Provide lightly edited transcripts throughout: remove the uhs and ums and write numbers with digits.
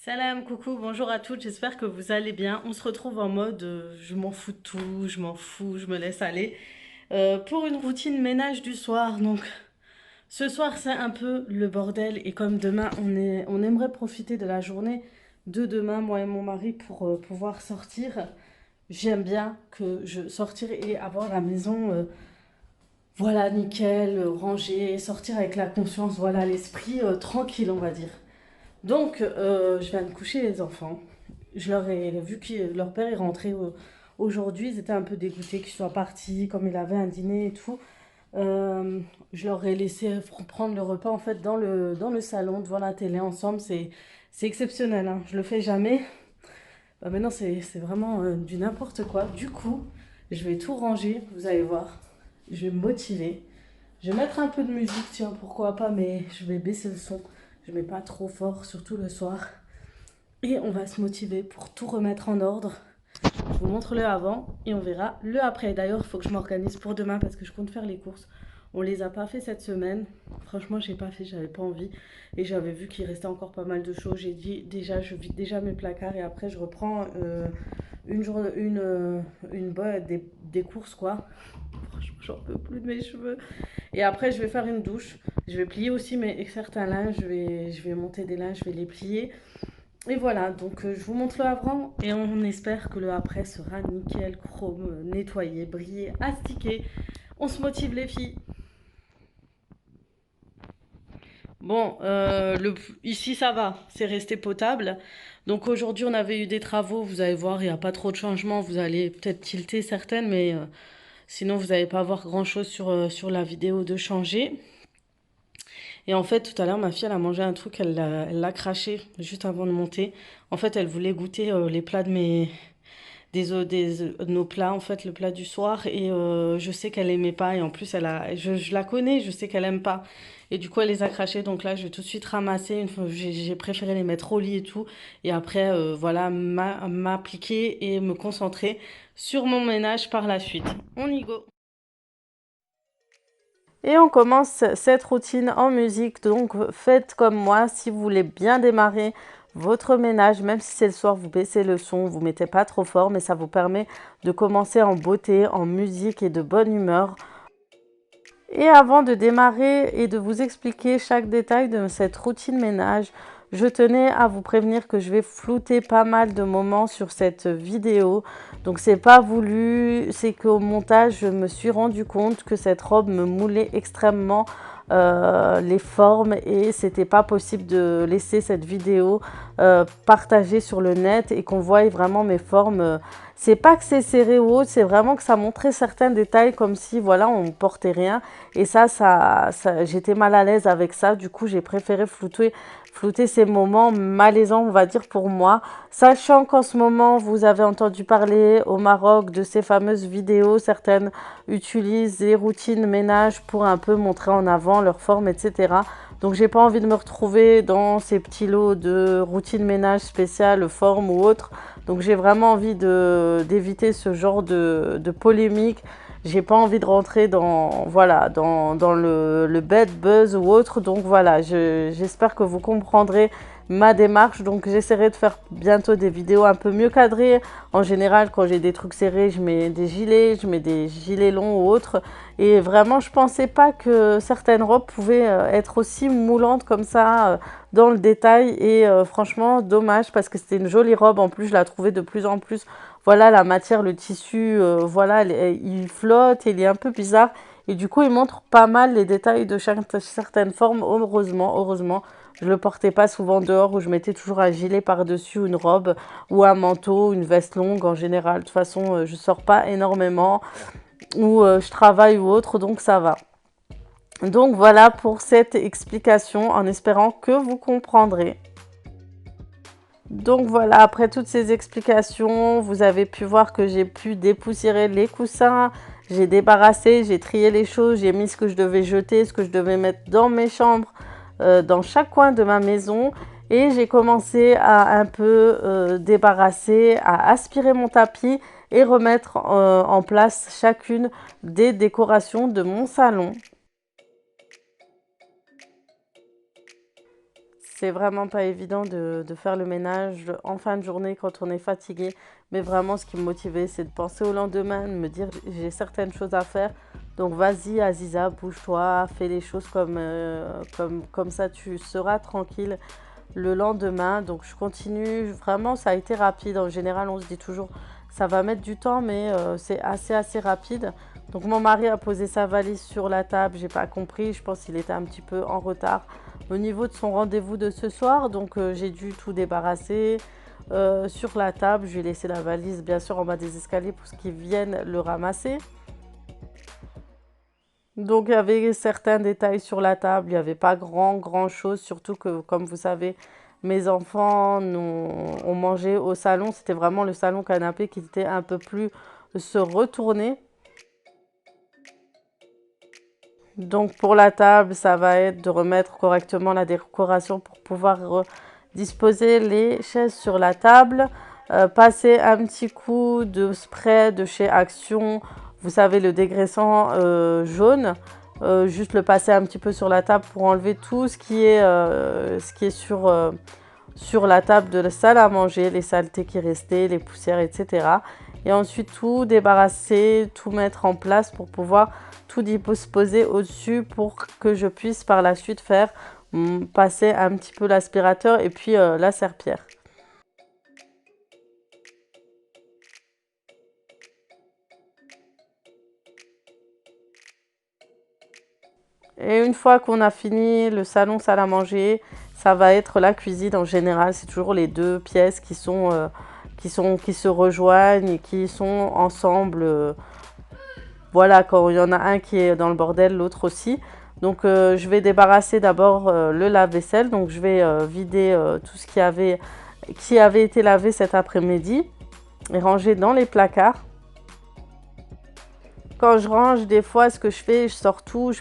Salam, coucou, bonjour à toutes, j'espère que vous allez bien. On se retrouve en mode je m'en fous de tout, je m'en fous, je me laisse aller pour une routine ménage du soir. Donc ce soir c'est un peu le bordel et comme demain on aimerait profiter de la journée de demain, moi et mon mari, pour pouvoir sortir. J'aime bien que je sortir et avoir la maison voilà nickel, rangée, sortir avec la conscience, voilà l'esprit tranquille on va dire. Donc, je viens de coucher les enfants. Je leur ai vu que leur père est rentré aujourd'hui. Ils étaient un peu dégoûtés qu'il soit parti, comme il avait un dîner et tout. Euh, je leur ai laissé prendre le repas en fait dans le salon devant la télé ensemble. C'est exceptionnel, hein. Je le fais jamais. Maintenant, c'est vraiment du n'importe quoi. Du coup, je vais tout ranger. Vous allez voir. Je vais me motiver. Je vais mettre un peu de musique, tiens, pourquoi pas, mais je vais baisser le son. Je mets pas trop fort, surtout le soir. Et on va se motiver pour tout remettre en ordre. Je vous montre le avant et on verra le après. D'ailleurs, il faut que je m'organise pour demain parce que je compte faire les courses. On les a pas fait cette semaine. Franchement, j'ai pas fait, j'avais pas envie. Et j'avais vu qu'il restait encore pas mal de choses. J'ai dit déjà, je vide déjà mes placards et après je reprends des courses quoi. Franchement, j'en peux plus de mes cheveux. Et après, je vais faire une douche. Je vais plier aussi certains linges. Je vais monter des linges, je vais les plier. Et voilà, donc je vous montre le avant et on espère que le après sera nickel, chrome, nettoyé, brillé, astiqué. On se motive les filles. Bon, ici ça va, c'est resté potable. Donc aujourd'hui on avait eu des travaux, vous allez voir, il n'y a pas trop de changements. Vous allez peut-être tilter certaines, mais sinon vous n'allez pas voir grand-chose sur la vidéo de changer. Et en fait, tout à l'heure, ma fille, elle a mangé un truc, elle l'a craché juste avant de monter. En fait, elle voulait goûter les plats de nos plats, en fait, le plat du soir. Et je sais qu'elle aimait pas. Et en plus, je la connais, je sais qu'elle aime pas. Et du coup, elle les a crachés. Donc là, je vais tout de suite ramasser. J'ai préféré les mettre au lit et tout. Et après, voilà, m'appliquer et me concentrer sur mon ménage par la suite. On y go. Et on commence cette routine en musique, donc faites comme moi si vous voulez bien démarrer votre ménage, même si c'est le soir, vous baissez le son, vous mettez pas trop fort, mais ça vous permet de commencer en beauté, en musique et de bonne humeur. Et avant de démarrer et de vous expliquer chaque détail de cette routine ménage, je tenais à vous prévenir que je vais flouter pas mal de moments sur cette vidéo. Donc c'est pas voulu, c'est qu'au montage, je me suis rendu compte que cette robe me moulait extrêmement les formes et c'était pas possible de laisser cette vidéo partagée sur le net et qu'on voie vraiment mes formes. C'est pas que c'est serré ou autre, c'est vraiment que ça montrait certains détails comme si voilà on portait rien et j'étais mal à l'aise avec ça. Du coup j'ai préféré flouter ces moments malaisants on va dire pour moi, sachant qu'en ce moment vous avez entendu parler au Maroc de ces fameuses vidéos. Certaines utilisent les routines ménage pour un peu montrer en avant leur forme, etc. Donc j'ai pas envie de me retrouver dans ces petits lots de routines ménage spéciales, forme ou autre. Donc j'ai vraiment envie d'éviter ce genre de polémique. J'ai pas envie de rentrer dans le bad buzz ou autre. Donc voilà, j'espère que vous comprendrez ma démarche. Donc j'essaierai de faire bientôt des vidéos un peu mieux cadrées. En général, quand j'ai des trucs serrés, je mets des gilets longs ou autres. Et vraiment, je pensais pas que certaines robes pouvaient être aussi moulantes comme ça dans le détail. Et franchement, dommage parce que c'était une jolie robe. En plus, je la trouvais de plus en plus. Voilà, la matière, le tissu, voilà, il flotte, il est un peu bizarre. Et du coup, il montre pas mal les détails de certaines formes. Heureusement, je le portais pas souvent dehors où je mettais toujours un gilet par-dessus une robe ou un manteau, une veste longue en général. De toute façon, je sors pas énormément ou je travaille ou autre, donc ça va. Donc voilà pour cette explication en espérant que vous comprendrez. Donc voilà, après toutes ces explications, vous avez pu voir que j'ai pu dépoussiérer les coussins, j'ai débarrassé, j'ai trié les choses, j'ai mis ce que je devais jeter, ce que je devais mettre dans mes chambres, dans chaque coin de ma maison. Et j'ai commencé à un peu débarrasser, à aspirer mon tapis et remettre en place chacune des décorations de mon salon. c'est vraiment pas évident de faire le ménage en fin de journée quand on est fatigué. Mais vraiment, ce qui me motivait, c'est de penser au lendemain, de me dire j'ai certaines choses à faire. Donc vas-y, Aziza, bouge-toi, fais les choses comme ça, tu seras tranquille le lendemain. Donc je continue, vraiment, ça a été rapide. En général, on se dit toujours ça va mettre du temps, mais c'est assez rapide. Donc mon mari a posé sa valise sur la table, j'ai pas compris, je pense qu'il était un petit peu en retard au niveau de son rendez-vous de ce soir. Donc j'ai dû tout débarrasser sur la table. Je lui ai laissé la valise bien sûr en bas des escaliers pour qu'ils viennent le ramasser. Donc il y avait certains détails sur la table, il n'y avait pas grand chose, surtout que comme vous savez, mes enfants ont mangé au salon. C'était vraiment le salon canapé qui était un peu plus se retourner. Donc pour la table, ça va être de remettre correctement la décoration pour pouvoir disposer les chaises sur la table. Passer un petit coup de spray de chez Action, vous savez le dégraissant jaune. Juste le passer un petit peu sur la table pour enlever tout ce qui est sur la table de la salle à manger, les saletés qui restaient, les poussières, etc. Et ensuite tout débarrasser, tout mettre en place pour pouvoir tout disposer au-dessus pour que je puisse par la suite faire passer un petit peu l'aspirateur et puis la serpillière. Et une fois qu'on a fini le salon salle à manger, ça va être la cuisine en général. C'est toujours les deux pièces qui se rejoignent et qui sont ensemble. Voilà, quand il y en a un qui est dans le bordel, l'autre aussi. Donc je vais débarrasser d'abord le lave-vaisselle. Donc je vais vider tout ce qui avait été lavé cet après-midi et ranger dans les placards. Quand je range, des fois, ce que je fais, je sors tout,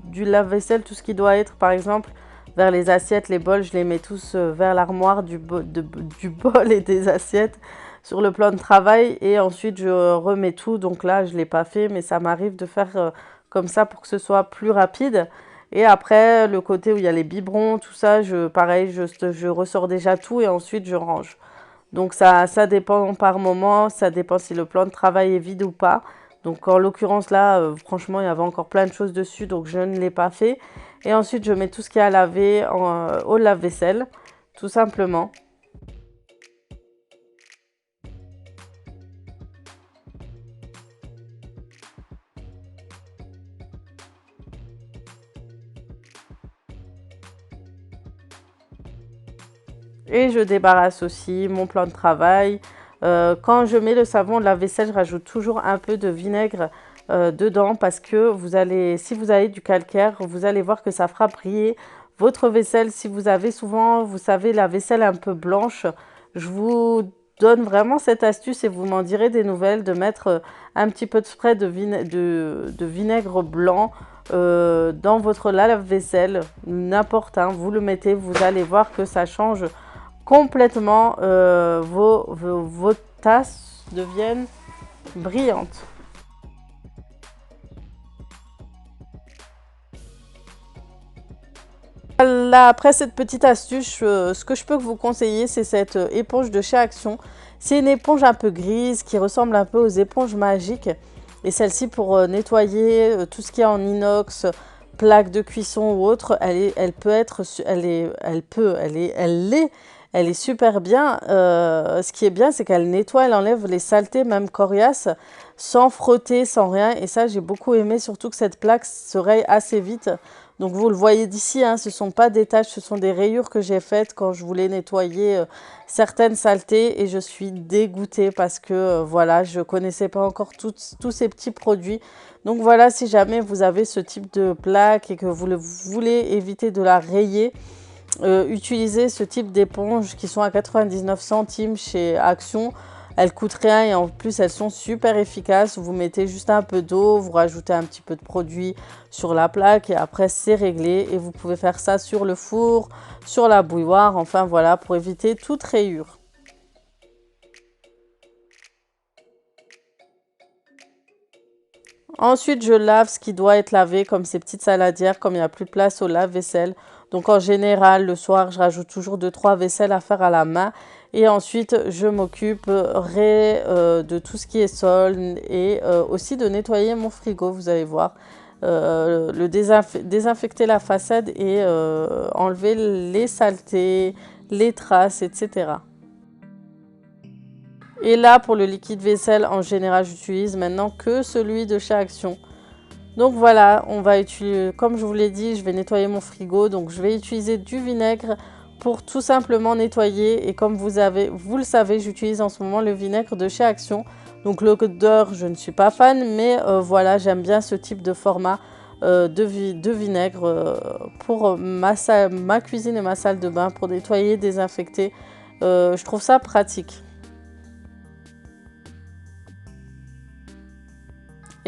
du lave-vaisselle, tout ce qui doit être, par exemple, vers les assiettes, les bols, je les mets tous vers l'armoire du bol et des assiettes sur le plan de travail. Et ensuite, je remets tout. Donc là, je ne l'ai pas fait, mais ça m'arrive de faire comme ça pour que ce soit plus rapide. Et après, le côté où il y a les biberons, tout ça, pareil, je ressors déjà tout et ensuite, je range. Donc ça dépend par moment, ça dépend si le plan de travail est vide ou pas. Donc en l'occurrence là, franchement, il y avait encore plein de choses dessus, donc je ne l'ai pas fait. Et ensuite, je mets tout ce qu'il y a à laver au lave-vaisselle, tout simplement. Et je débarrasse aussi mon plan de travail. Quand je mets le savon de lave-vaisselle, je rajoute toujours un peu de vinaigre dedans parce que si vous avez du calcaire, vous allez voir que ça fera briller votre vaisselle. Si vous avez souvent, vous savez, la vaisselle un peu blanche, je vous donne vraiment cette astuce et vous m'en direz des nouvelles de mettre un petit peu de spray de vinaigre blanc dans votre lave-vaisselle, n'importe, hein, vous le mettez, vous allez voir que ça change complètement, vos tasses deviennent brillantes. Là, après cette petite astuce, ce que je peux vous conseiller, c'est cette éponge de chez Action. C'est une éponge un peu grise qui ressemble un peu aux éponges magiques. Et celle-ci, pour nettoyer tout ce qui est en inox, plaques de cuisson ou autre, elle est super bien. Ce qui est bien, c'est qu'elle nettoie, elle enlève les saletés, même coriaces, sans frotter, sans rien. Et ça, j'ai beaucoup aimé, surtout que cette plaque se raye assez vite. Donc vous le voyez d'ici, hein, ce ne sont pas des taches, ce sont des rayures que j'ai faites quand je voulais nettoyer certaines saletés. Et je suis dégoûtée parce que voilà, je ne connaissais pas encore tous ces petits produits. Donc voilà, si jamais vous avez ce type de plaque et que vous voulez éviter de la rayer, utilisez ce type d'éponge qui sont à 99 centimes chez Action. Elles coûtent rien et en plus elles sont super efficaces. Vous mettez juste un peu d'eau, vous rajoutez un petit peu de produit sur la plaque et après c'est réglé. Et vous pouvez faire ça sur le four, sur la bouilloire, enfin voilà, pour éviter toute rayure. Ensuite, je lave ce qui doit être lavé, comme ces petites saladières, comme il n'y a plus de place au lave-vaisselle. Donc en général, le soir, je rajoute toujours 2-3 vaisselles à faire à la main. Et ensuite, je m'occuperai de tout ce qui est sol et aussi de nettoyer mon frigo, vous allez voir. Désinfecter la façade et enlever les saletés, les traces, etc. Et là, pour le liquide vaisselle, en général, j'utilise maintenant que celui de chez Action. Donc voilà, on va utiliser, comme je vous l'ai dit, je vais nettoyer mon frigo. Donc je vais utiliser du vinaigre pour tout simplement nettoyer. Et comme vous le savez, j'utilise en ce moment le vinaigre de chez Action. Donc l'odeur, je ne suis pas fan, mais voilà, j'aime bien ce type de format de vinaigre pour ma cuisine et ma salle de bain, pour nettoyer, désinfecter. Je trouve ça pratique.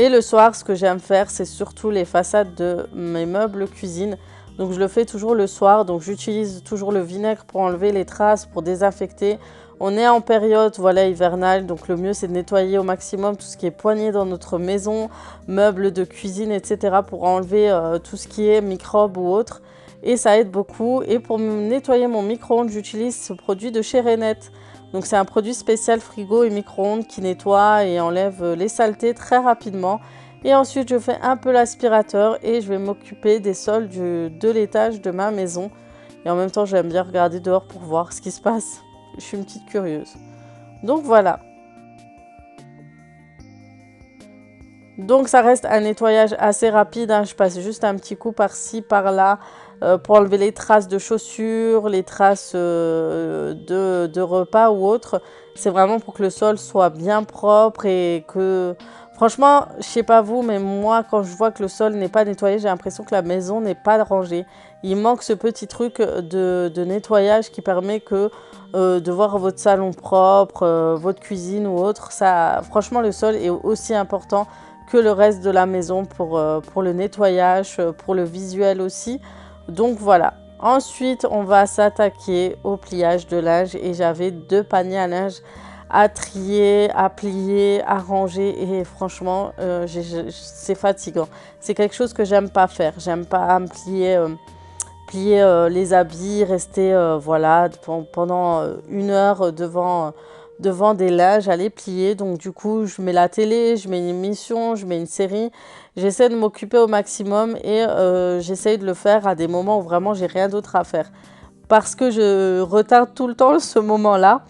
Et le soir, ce que j'aime faire, c'est surtout les façades de mes meubles cuisine. Donc je le fais toujours le soir, donc j'utilise toujours le vinaigre pour enlever les traces, pour désinfecter. On est en période voilà, hivernale, donc le mieux c'est de nettoyer au maximum tout ce qui est poigné dans notre maison, meubles de cuisine, etc. pour enlever tout ce qui est microbes ou autres. Et ça aide beaucoup. Et pour nettoyer mon micro-ondes, j'utilise ce produit de chez Renette. Donc c'est un produit spécial frigo et micro-ondes qui nettoie et enlève les saletés très rapidement. Et ensuite je fais un peu l'aspirateur et je vais m'occuper des sols de l'étage de ma maison. Et en même temps j'aime bien regarder dehors pour voir ce qui se passe. Je suis une petite curieuse. Donc voilà. Donc ça reste un nettoyage assez rapide, hein. Je passe juste un petit coup par-ci, par-là pour enlever les traces de chaussures, les traces de repas ou autre. C'est vraiment pour que le sol soit bien propre et que... Franchement, je sais pas vous, mais moi quand je vois que le sol n'est pas nettoyé, j'ai l'impression que la maison n'est pas rangée. Il manque ce petit truc de nettoyage qui permet que de voir votre salon propre, votre cuisine ou autre. Ça, franchement, le sol est aussi important que le reste de la maison pour le nettoyage, pour le visuel aussi. Donc voilà. Ensuite, on va s'attaquer au pliage de linge et j'avais 2 paniers à linge à trier, à plier, à ranger et franchement, c'est fatigant. C'est quelque chose que j'aime pas faire. J'aime pas me plier les habits, rester voilà, pendant 1 heure devant des linges à les plier. Donc du coup, je mets la télé, je mets une émission, je mets une série. J'essaie de m'occuper au maximum et j'essaie de le faire à des moments où vraiment j'ai rien d'autre à faire. Parce que je retarde tout le temps ce moment-là.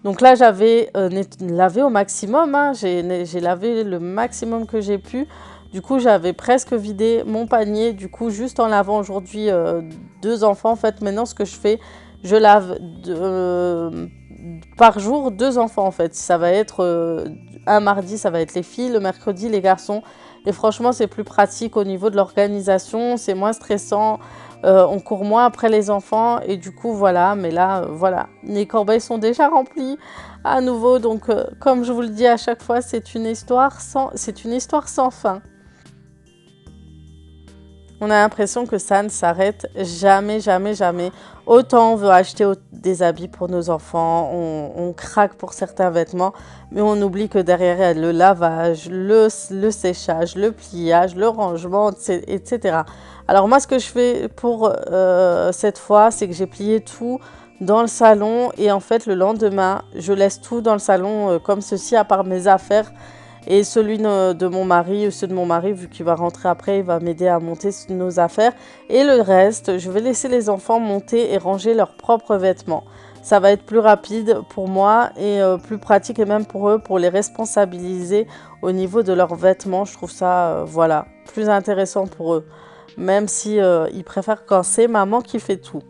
Donc là, j'avais lavé au maximum, hein. J'ai lavé le maximum que j'ai pu. Du coup, j'avais presque vidé mon panier. Du coup, juste en lavant aujourd'hui 2 enfants, en fait, maintenant, ce que je fais, je lave par jour 2 enfants, en fait. Ça va être un mardi, ça va être les filles, le mercredi, les garçons. Et franchement, c'est plus pratique au niveau de l'organisation. C'est moins stressant. On court moins après les enfants et du coup voilà, mais là voilà, les corbeilles sont déjà remplies à nouveau, donc comme je vous le dis à chaque fois, c'est une histoire sans fin. On a l'impression que ça ne s'arrête jamais, jamais, jamais. Autant on veut acheter des habits pour nos enfants, on craque pour certains vêtements, mais on oublie que derrière il y a le lavage, le séchage, le pliage, le rangement, etc. Alors moi, ce que je fais pour cette fois, c'est que j'ai plié tout dans le salon et en fait, le lendemain, je laisse tout dans le salon comme ceci, à part mes affaires. Et celui de mon mari, ceux de mon mari, vu qu'il va rentrer après, il va m'aider à monter nos affaires. Et le reste, je vais laisser les enfants monter et ranger leurs propres vêtements. Ça va être plus rapide pour moi et plus pratique et même pour eux, pour les responsabiliser au niveau de leurs vêtements. Je trouve ça, voilà, plus intéressant pour eux. Même si ils préfèrent quand c'est maman qui fait tout.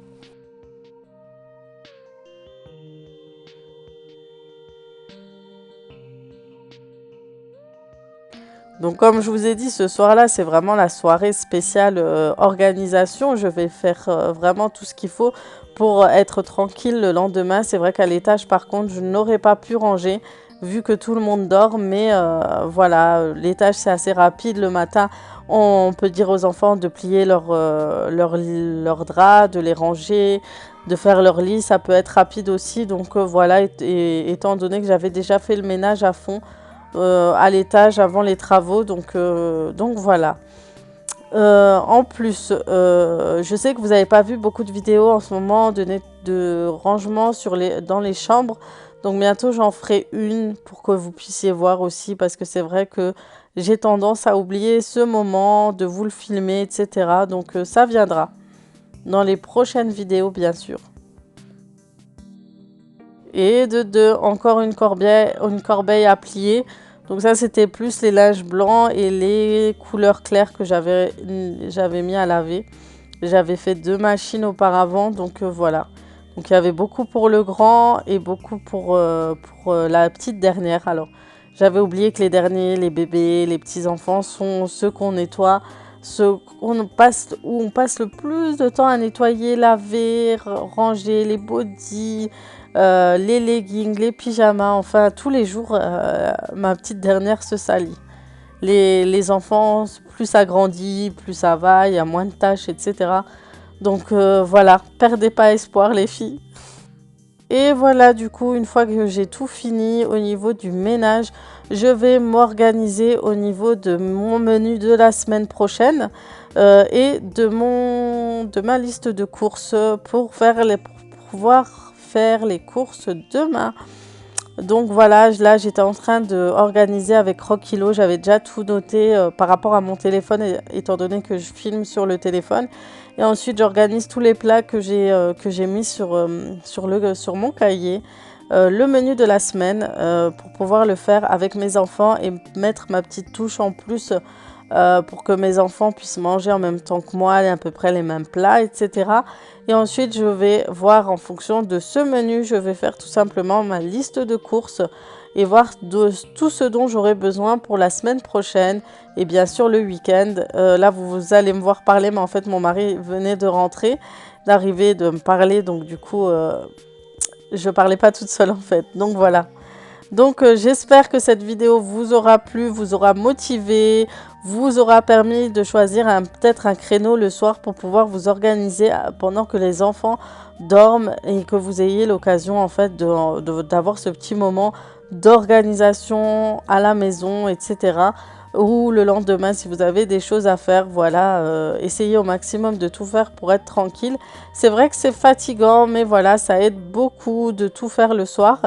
Donc comme je vous ai dit, ce soir-là, c'est vraiment la soirée spéciale organisation. Je vais faire vraiment tout ce qu'il faut pour être tranquille le lendemain. C'est vrai qu'à l'étage, par contre, je n'aurais pas pu ranger vu que tout le monde dort. Mais voilà, l'étage, c'est assez rapide. Le matin, on peut dire aux enfants de plier leur drap, de les ranger, de faire leur lit. Ça peut être rapide aussi. Donc voilà, étant donné que j'avais déjà fait le ménage à fond, à l'étage avant les travaux, donc voilà. En plus, je sais que vous n'avez pas vu beaucoup de vidéos en ce moment de rangement dans les chambres. Donc bientôt j'en ferai une pour que vous puissiez voir aussi parce que c'est vrai que j'ai tendance à oublier ce moment de vous le filmer, etc. Donc ça viendra dans les prochaines vidéos bien sûr. Et de deux, encore une corbeille à plier. Donc ça, c'était plus les linges blancs et les couleurs claires que j'avais mis à laver. J'avais fait 2 machines auparavant, donc voilà. Donc il y avait beaucoup pour le grand et beaucoup pour la petite dernière. Alors, j'avais oublié que les derniers, les bébés, les petits-enfants sont ceux qu'on nettoie, où on passe le plus de temps à nettoyer, laver, ranger les bodys, les leggings, les pyjamas, enfin tous les jours, ma petite dernière se salit. Les enfants, plus ça grandit, plus ça va, il y a moins de tâches, etc. Donc voilà, perdez pas espoir les filles. Et voilà, du coup, une fois que j'ai tout fini au niveau du ménage, je vais m'organiser au niveau de mon menu de la semaine prochaine et de ma liste de courses pour pouvoir faire les courses demain. Donc voilà, là j'étais en train d'organiser avec Rockilo, j'avais déjà tout noté par rapport à mon téléphone étant donné que je filme sur le téléphone. Et ensuite j'organise tous les plats que j'ai mis sur mon cahier, le menu de la semaine pour pouvoir le faire avec mes enfants et mettre ma petite touche en plus pour que mes enfants puissent manger en même temps que moi, à peu près les mêmes plats, etc. Et ensuite, je vais voir en fonction de ce menu, je vais faire tout simplement ma liste de courses et voir tout ce dont j'aurai besoin pour la semaine prochaine et bien sûr le week-end. Là, vous allez me voir parler, mais en fait, mon mari venait d'arriver, de me parler, donc du coup, je parlais pas toute seule en fait. Donc voilà. Donc j'espère que cette vidéo vous aura plu, vous aura motivé, vous aura permis de choisir peut-être un créneau le soir pour pouvoir vous organiser pendant que les enfants dorment et que vous ayez l'occasion en fait d'avoir ce petit moment d'organisation à la maison, etc. Ou le lendemain si vous avez des choses à faire, voilà, essayez au maximum de tout faire pour être tranquille. C'est vrai que c'est fatigant, mais voilà, ça aide beaucoup de tout faire le soir.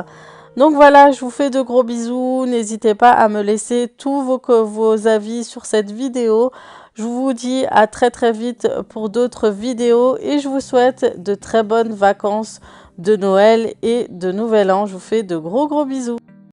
Donc voilà, je vous fais de gros bisous. N'hésitez pas à me laisser tous vos avis sur cette vidéo. Je vous dis à très très vite pour d'autres vidéos et je vous souhaite de très bonnes vacances de Noël et de Nouvel An. Je vous fais de gros bisous.